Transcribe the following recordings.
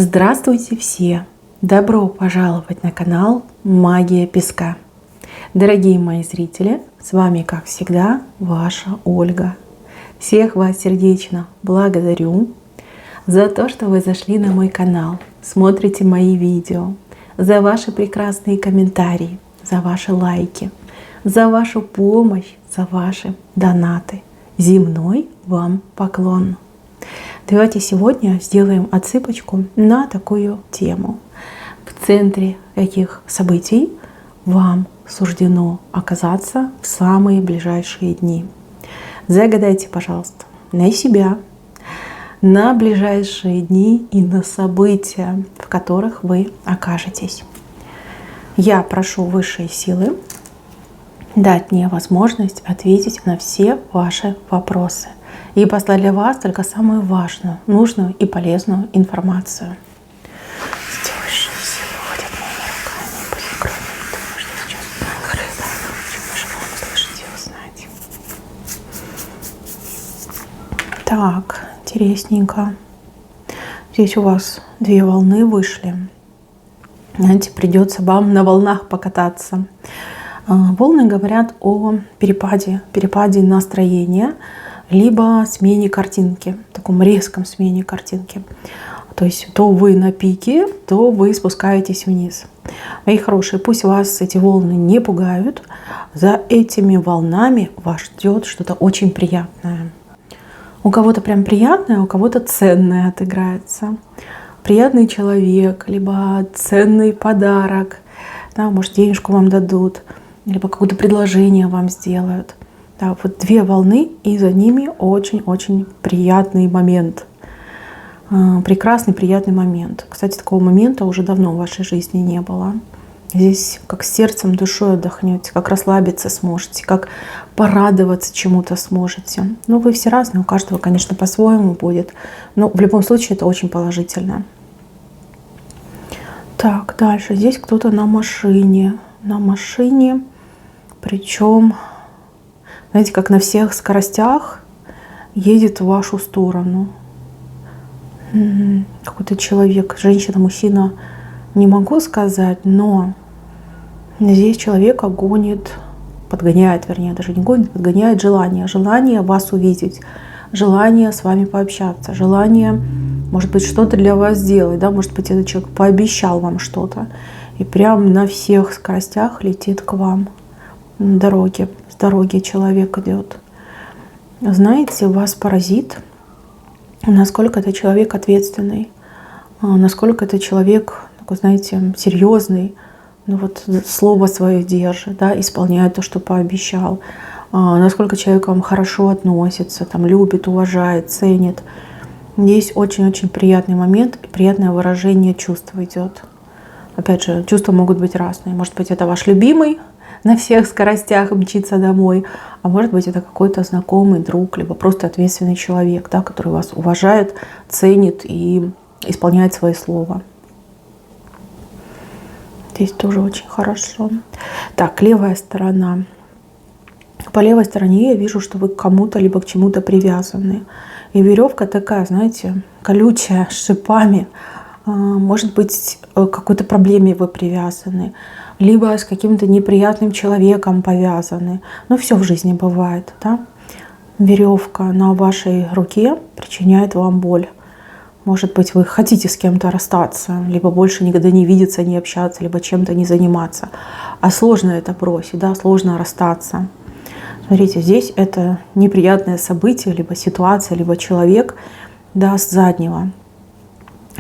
Здравствуйте все! Добро пожаловать на канал Магия Песка. Дорогие мои зрители, с вами, как всегда, ваша Ольга. Всех вас сердечно благодарю за то, что вы зашли на мой канал, смотрите мои видео, за ваши прекрасные комментарии, за ваши лайки, за вашу помощь, за ваши донаты. Земной вам поклон! Давайте сегодня сделаем отсыпочку на такую тему. В центре каких событий вам суждено оказаться в самые ближайшие дни? Загадайте, пожалуйста, на себя, на ближайшие дни и на события, в которых вы окажетесь. Я прошу высшие силы дать мне возможность ответить на все ваши вопросы и послать для вас только самую важную, нужную и полезную информацию. Высшие силы ходят моими руками, пусть кроме того, что сейчас мы желаем услышать и узнать. Так, интересненько. Здесь у вас две волны вышли. Знаете, придется вам на волнах покататься. Волны говорят о перепаде настроения, либо смене картинки, таком резком смене картинки. То есть то вы на пике, то вы спускаетесь вниз. Мои хорошие, пусть вас эти волны не пугают. За этими волнами вас ждет что-то очень приятное. У кого-то прям приятное, у кого-то ценное отыграется. Приятный человек, либо ценный подарок. Да, может, денежку вам дадут, либо какое-то предложение вам сделают. Да, вот две волны, и за ними очень-очень приятный момент. Прекрасный, приятный момент. Кстати, такого момента уже давно в вашей жизни не было. Здесь как сердцем, душой отдохнете, как расслабиться сможете, как порадоваться чему-то сможете. Но вы все разные, у каждого, конечно, по-своему будет. Но в любом случае это очень положительно. Так, дальше. Здесь кто-то на машине. На машине, причем, знаете, как на всех скоростях едет в вашу сторону. Какой-то человек, женщина, мужчина, не могу сказать, но здесь человека гонит, подгоняет, вернее, даже не гонит, подгоняет желание вас увидеть, желание с вами пообщаться, желание, может быть, что-то для вас сделать, да, может быть, этот человек пообещал вам что-то, и прям на всех скоростях летит к вам на дороге. С дороги человек идет. Знаете, вас поразит, насколько это человек ответственный, насколько это человек, такой, знаете, серьезный, ну вот слово свое держит, да, исполняет то, что пообещал, насколько человек к вам хорошо относится, там, любит, уважает, ценит. Здесь очень-очень приятный момент, приятное выражение чувств идет. Опять же, чувства могут быть разные. Может быть, это ваш любимый на всех скоростях мчится домой, а может быть, это какой-то знакомый, друг, либо просто ответственный человек, да, который вас уважает, ценит и исполняет свое слово. Здесь тоже очень хорошо. Так, левая сторона. По левой стороне я вижу, что вы к кому-то либо к чему-то привязаны. И веревка такая, знаете, колючая, с шипами. Может быть, к какой-то проблеме вы привязаны, либо с каким-то неприятным человеком повязаны. Но все в жизни бывает, да? Веревка на вашей руке причиняет вам боль. Может быть, вы хотите с кем-то расстаться, либо больше никогда не видеться, не общаться, либо чем-то не заниматься. А сложно это бросить, да? Сложно расстаться. Смотрите, здесь это неприятное событие, либо ситуация, либо человек, да, с заднего.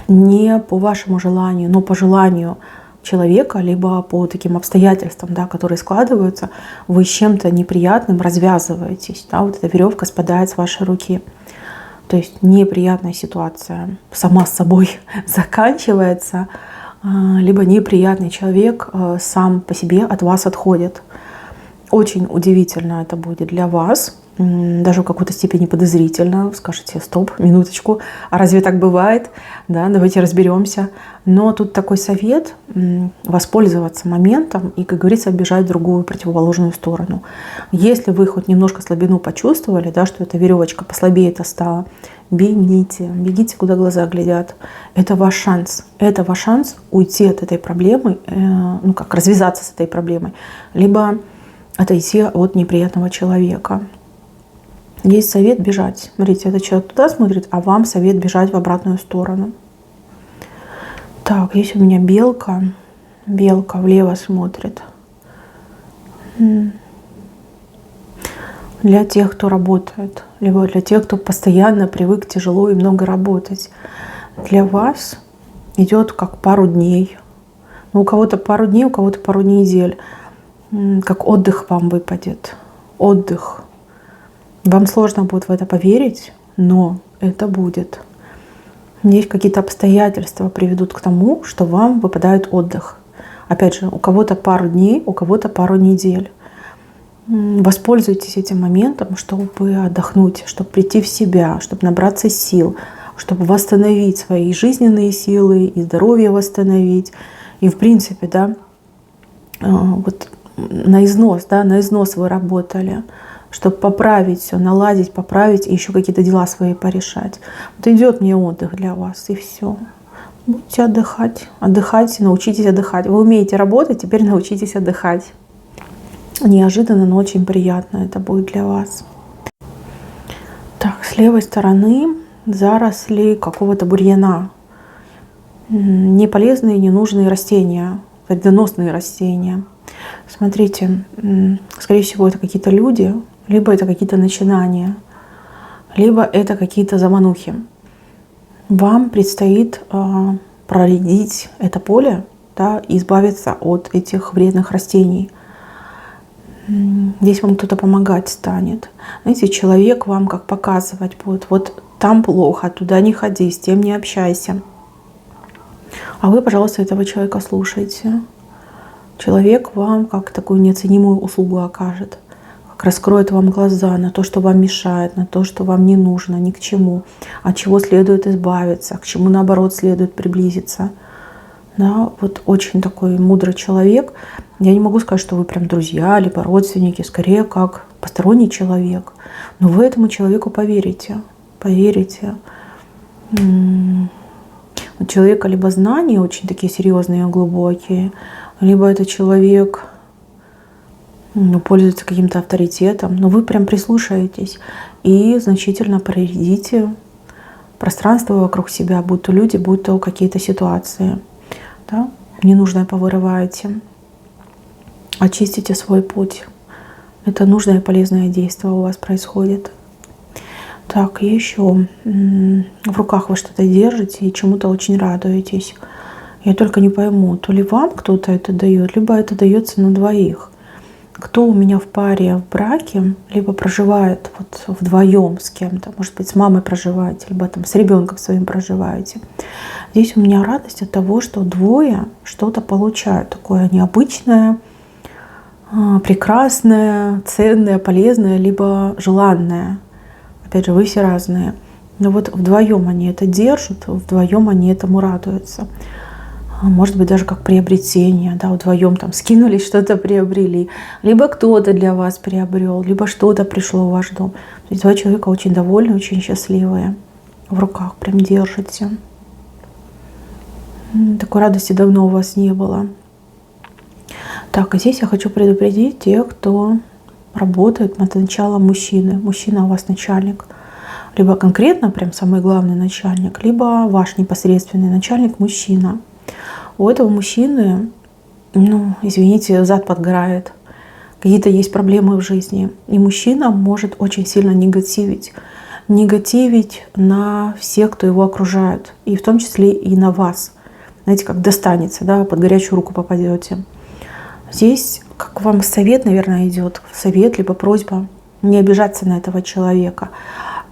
Не по вашему желанию, но по желанию человека, либо по таким обстоятельствам, да, которые складываются, вы с чем-то неприятным развязываетесь. Да, вот эта веревка спадает с вашей руки. То есть неприятная ситуация сама с собой заканчивается, либо неприятный человек сам по себе от вас отходит. Очень удивительно это будет для вас. даже в какой-то степени подозрительно. Скажете: стоп, минуточку, а разве так бывает? Да, давайте разберемся. Но тут такой совет: воспользоваться моментом и, как говорится, бежать в другую противоположную сторону. Если вы хоть немножко слабину почувствовали, да, что эта веревочка послабее-то стала, бегите, куда глаза глядят. Это ваш шанс. Это ваш шанс уйти от этой проблемы, ну как, развязаться с этой проблемой, либо отойти от неприятного человека. Есть совет бежать. Смотрите, этот человек туда смотрит, а вам совет бежать в обратную сторону. Так, есть у меня белка. Белка влево смотрит. Для тех, кто работает, либо для тех, кто постоянно привык тяжело и много работать. Для вас идет как пару дней. Ну, у кого-то пару дней, у кого-то пару недель. Как отдых вам выпадет. Отдых. Вам сложно будет в это поверить, но это будет. Здесь какие-то обстоятельства приведут к тому, что вам выпадает отдых. Опять же, у кого-то пару дней, у кого-то пару недель. Воспользуйтесь этим моментом, чтобы отдохнуть, чтобы прийти в себя, чтобы набраться сил, чтобы восстановить свои жизненные силы и здоровье восстановить. И в принципе, да, вот на износ вы работали, чтобы поправить все, наладить, поправить и еще какие-то дела свои порешать. Вот идет мне отдых для вас, и все. Будете отдыхать. Отдыхайте, научитесь отдыхать. Вы умеете работать, теперь научитесь отдыхать. Неожиданно, но очень приятно это будет для вас. Так, с левой стороны заросли какого-то бурьяна. Неполезные, ненужные растения, вредоносные растения. Смотрите, скорее всего, это какие-то люди, либо это какие-то начинания, либо это какие-то заманухи. Вам предстоит проредить это поле, да, и избавиться от этих вредных растений. Здесь вам кто-то помогать станет. Знаете, человек вам как показывать будет: вот там плохо, туда не ходи, с тем не общайся. А вы, пожалуйста, этого человека слушайте. Человек вам как такую неоценимую услугу окажет, как раскроет вам глаза на то, что вам мешает, на то, что вам не нужно, ни к чему, от чего следует избавиться, к чему, наоборот, следует приблизиться. Да, вот очень такой мудрый человек. Я не могу сказать, что вы прям друзья, либо родственники, скорее как посторонний человек. Но вы этому человеку поверите. Поверите. У человека либо знания очень такие серьезные и глубокие, либо это человек пользуется каким-то авторитетом. Но вы прям прислушаетесь и значительно проредите пространство вокруг себя, будь то люди, будь то какие-то ситуации. Да? Ненужное повырываете. Очистите свой путь. Это нужное и полезное действие у вас происходит. Так, еще в руках вы что-то держите и чему-то очень радуетесь. Я только не пойму, то ли вам кто-то это дает, либо это дается на двоих. Кто у меня в паре, в браке, либо проживает вот вдвоем с кем-то, может быть, с мамой проживаете, либо там с ребенком своим проживаете. Здесь у меня радость от того, что двое что-то получают такое необычное, прекрасное, ценное, полезное, либо желанное. Опять же, вы все разные. Но вот вдвоем они это держат, вдвоем они этому радуются. Может быть, даже как приобретение, да, вдвоем там скинулись, что-то приобрели. Либо кто-то для вас приобрел, либо что-то пришло в ваш дом. То есть два человека очень довольны, очень счастливые. В руках прям держите. Такой радости давно у вас не было. Так, и здесь я хочу предупредить тех, кто работает от начала мужчины. Мужчина у вас начальник. Либо конкретно прям самый главный начальник, либо ваш непосредственный начальник мужчина. У этого мужчины, извините, зад подгорает. Какие-то есть проблемы в жизни. И мужчина может очень сильно негативить. Негативить на всех, кто его окружает. И в том числе и на вас. Знаете, как достанется, да, под горячую руку попадете. Здесь, как вам совет, наверное, идет. Совет, либо просьба не обижаться на этого человека,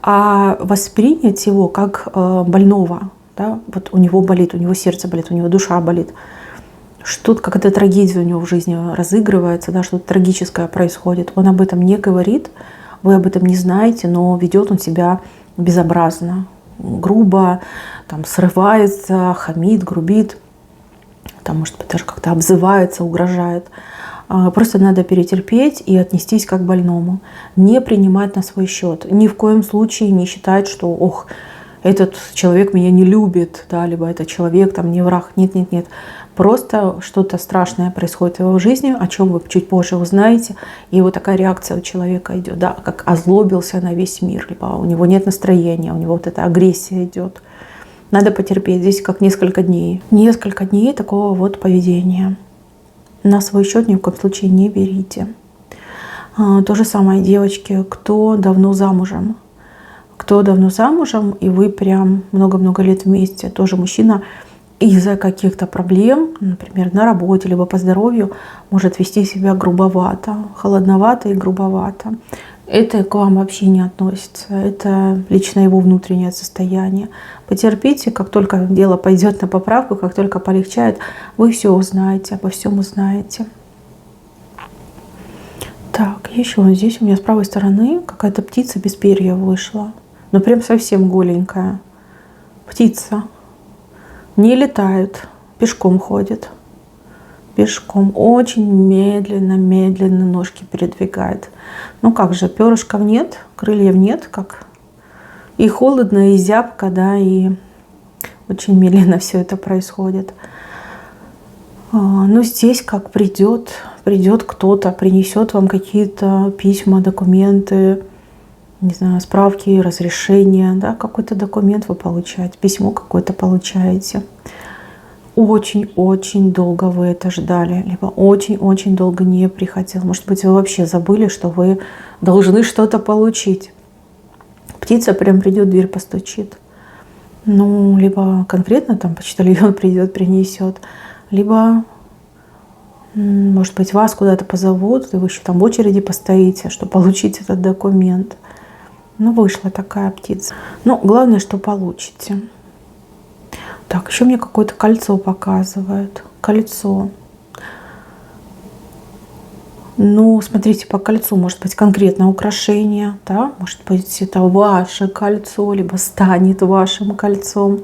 а воспринять его как больного. Да? Вот у него болит, у него сердце болит, у него душа болит. Что-то, какая-то трагедия у него в жизни разыгрывается, да, что-то трагическое происходит. Он об этом не говорит, вы об этом не знаете, но ведет он себя безобразно, грубо, там, срывается, хамит, грубит, там, может быть, даже как-то обзывается, угрожает. Просто надо перетерпеть и отнестись как к больному. Не принимать на свой счет. Ни в коем случае не считать, что ох, этот человек меня не любит, да, либо этот человек там не враг. Нет, нет, нет. Просто что-то страшное происходит в его жизни, о чем вы чуть позже узнаете. И вот такая реакция у человека идет, да, как озлобился на весь мир, либо у него нет настроения, у него вот эта агрессия идет. Надо потерпеть здесь как несколько дней. Несколько дней такого вот поведения. На свой счет ни в коем случае не берите. То же самое, девочки, кто давно замужем. Кто давно замужем, и вы прям много-много лет вместе, тоже мужчина из-за каких-то проблем, например, на работе, либо по здоровью, может вести себя грубовато, холодновато и грубовато. Это к вам вообще не относится. Это лично его внутреннее состояние. Потерпите, как только дело пойдет на поправку, как только полегчает, вы все узнаете, обо всем узнаете. Так, еще здесь у меня с правой стороны какая-то птица без перьев вышла. Ну прям совсем голенькая. Птица. Не летает, пешком ходит. Пешком очень медленно ножки передвигает. Ну как же, перышков нет, крыльев нет, как и холодно, и зябко, да, и очень медленно все это происходит. Но здесь как придет кто-то, принесет вам какие-то письма, документы, не знаю, справки, разрешения, да, какой-то документ вы получаете, письмо какое-то получаете. Очень-очень долго вы это ждали, либо очень-очень долго не приходил. Может быть, вы вообще забыли, что вы должны что-то получить. Птица прям придет, дверь постучит. Ну, либо конкретно там почтальон придет, принесет, либо, может быть, вас куда-то позовут, и вы еще там в очереди постоите, чтобы получить этот документ. Ну, вышла такая птица. Но главное, что получите. Так, еще мне какое-то кольцо показывают. Кольцо. Ну, смотрите, по кольцу может быть конкретное украшение, да? Может быть, это ваше кольцо, либо станет вашим кольцом.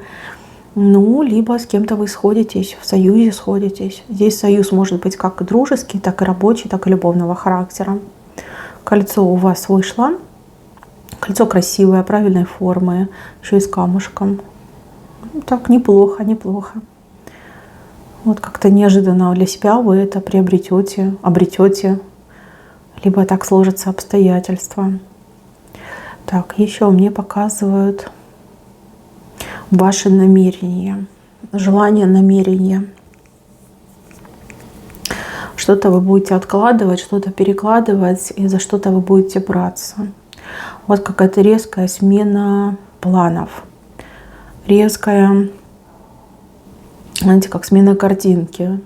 Ну, либо с кем-то вы сходитесь, в союзе сходитесь. Здесь союз может быть как дружеский, так и рабочий, так и любовного характера. Кольцо у вас вышло. Кольцо красивое, правильной формы, еще и с камушком. Так, неплохо, неплохо. Вот как-то неожиданно для себя вы это приобретете, обретете, либо так сложатся обстоятельства. Так, еще мне показывают ваши намерения, желания, намерения. Что-то вы будете откладывать, что-то перекладывать, и за что-то вы будете браться. Вот какая-то резкая смена планов. Резкая, знаете, как смена картинки.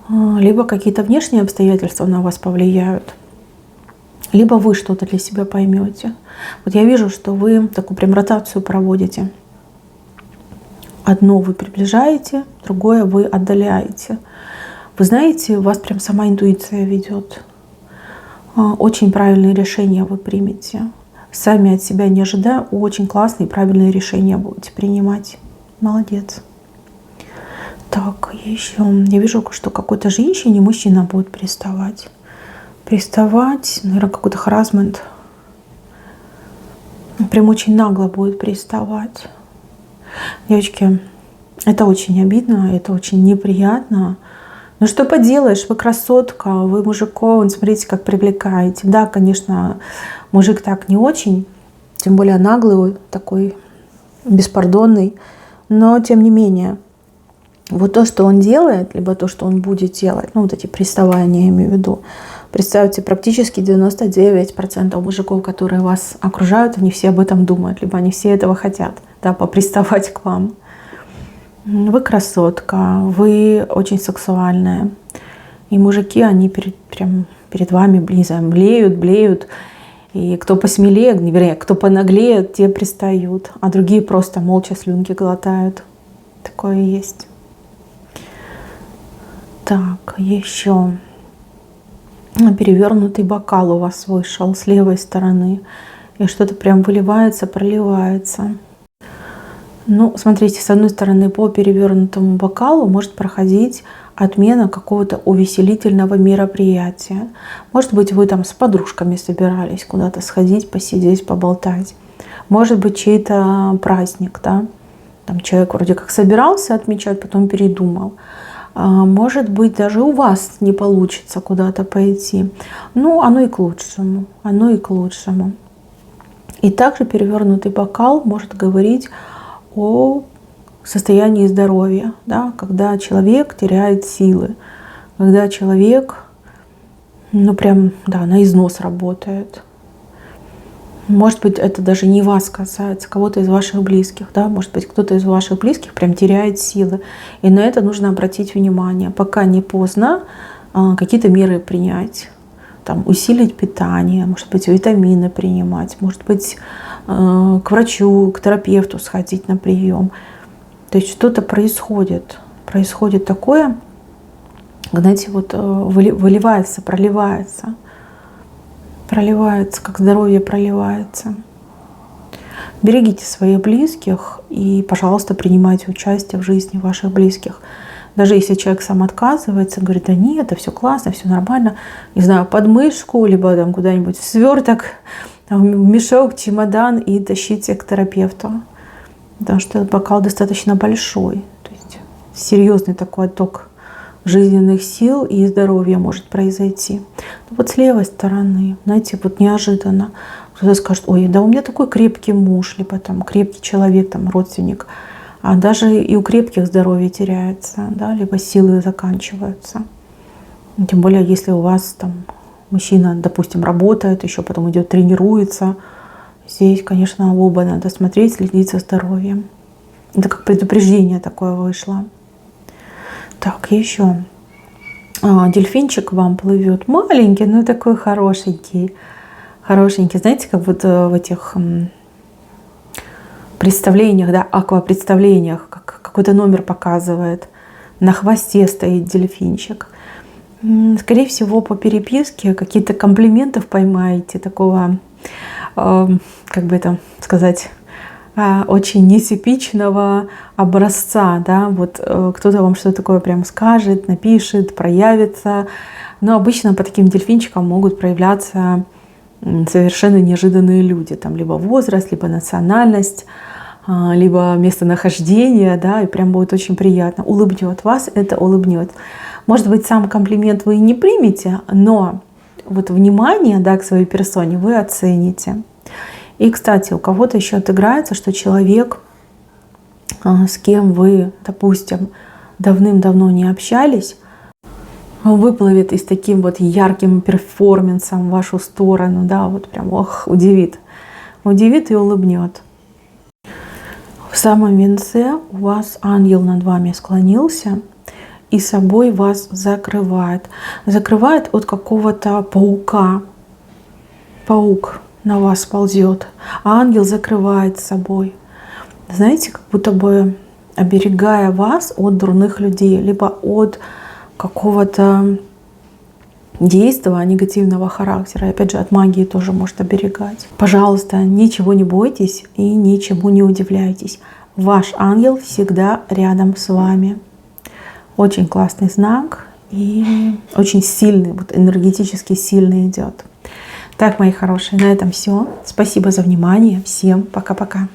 Либо какие-то внешние обстоятельства на вас повлияют, либо вы что-то для себя поймете. Вот я вижу, что вы такую прям ротацию проводите. Одно вы приближаете, другое вы отдаляете. Вы знаете, вас прям сама интуиция ведет. Очень правильные решения вы примете. Сами от себя не ожидая, очень классные, правильные решения будете принимать. Молодец. Так, еще я вижу, что какой-то женщине мужчина будет приставать. Приставать, наверное, какой-то харассмент. Прям очень нагло будет приставать. Девочки, это очень обидно, это очень неприятно. Ну что поделаешь, вы красотка, вы мужиков, смотрите, как привлекаете. Да, конечно, мужик так не очень, тем более наглый, такой беспардонный. Но тем не менее, вот то, что он делает, либо то, что он будет делать, ну вот эти приставания, я имею в виду, представьте, практически 99% мужиков, которые вас окружают, они все об этом думают, либо они все этого хотят, да, поприставать к вам. Вы красотка, вы очень сексуальная. И мужики, они перед вами, не знаю, блеют. И кто посмелее, вернее, кто понаглее, те пристают. А другие просто молча слюнки глотают. Такое есть. Так, еще. перевернутый бокал у вас вышел с левой стороны. И что-то прям выливается, проливается. Ну, смотрите, с одной стороны, по перевернутому бокалу может проходить отмена какого-то увеселительного мероприятия. Может быть, вы там с подружками собирались куда-то сходить, посидеть, поболтать. Может быть, чей-то праздник, да? Там человек вроде как собирался отмечать, потом передумал. Может быть, даже у вас не получится куда-то пойти. Ну, оно и к лучшему. Оно и к лучшему. И также перевернутый бокал может говорить о состоянии здоровья, да, когда человек теряет силы, когда человек, ну прям, да, на износ работает. Может быть, это даже не вас касается, кого-то из ваших близких, да, может быть, кто-то из ваших близких прям теряет силы. И на это нужно обратить внимание, пока не поздно какие-то меры принять. Там, усилить питание, может быть, витамины принимать, может быть, к врачу, к терапевту сходить на прием. То есть что-то происходит. Происходит такое, знаете, вот выливается, проливается. Проливается, как здоровье проливается. Берегите своих близких и, пожалуйста, принимайте участие в жизни ваших близких. Даже если человек сам отказывается, говорит, да нет, это все классно, все нормально, не знаю, под мышку, либо там куда-нибудь в сверток, в мешок, чемодан и тащите к терапевту. Потому что этот бокал достаточно большой. То есть серьезный такой отток жизненных сил и здоровья может произойти. Но вот с левой стороны, знаете, вот неожиданно кто-то скажет, ой, да у меня такой крепкий муж, либо там крепкий человек, там родственник. А даже и у крепких здоровье теряется, да, либо силы заканчиваются. Тем более, если у вас там мужчина, допустим, работает, еще потом идет тренируется. Здесь, конечно, оба надо смотреть, следить за здоровьем. Это как предупреждение такое вышло. Так, еще. Дельфинчик вам плывет маленький, но такой хорошенький. Хорошенький. Знаете, как вот в этих представлениях, да, аквапредставлениях, как какой-то номер показывает. На хвосте стоит дельфинчик. Скорее всего, по переписке какие-то комплиментов поймаете, такого, как бы это сказать, очень нетипичного образца, да, вот кто-то вам что-то такое прям скажет, напишет, проявится. Но обычно по таким дельфинчикам могут проявляться совершенно неожиданные люди, там либо возраст, либо национальность, либо местонахождение, да, и прям будет очень приятно. Улыбнет вас, это улыбнет. Может быть, сам комплимент вы и не примете, но вот внимание, да, к своей персоне вы оцените. И, кстати, у кого-то еще отыграется, что человек, с кем вы, допустим, давным-давно не общались, выплывет и с таким вот ярким перформансом в вашу сторону, да, вот прям, ох, удивит. Удивит и улыбнет. В самом венце у вас ангел над вами склонился и собой вас закрывает. Закрывает от какого-то паука. Паук на вас ползет, а ангел закрывает собой. Знаете, как будто бы оберегая вас от дурных людей, либо от какого-то действия негативного характера. И опять же, от магии тоже может оберегать. Пожалуйста, ничего не бойтесь и ничему не удивляйтесь. Ваш ангел всегда рядом с вами. Очень классный знак и очень сильный, вот энергетически сильный идет. Так, мои хорошие, на этом все. Спасибо за внимание. Всем пока-пока.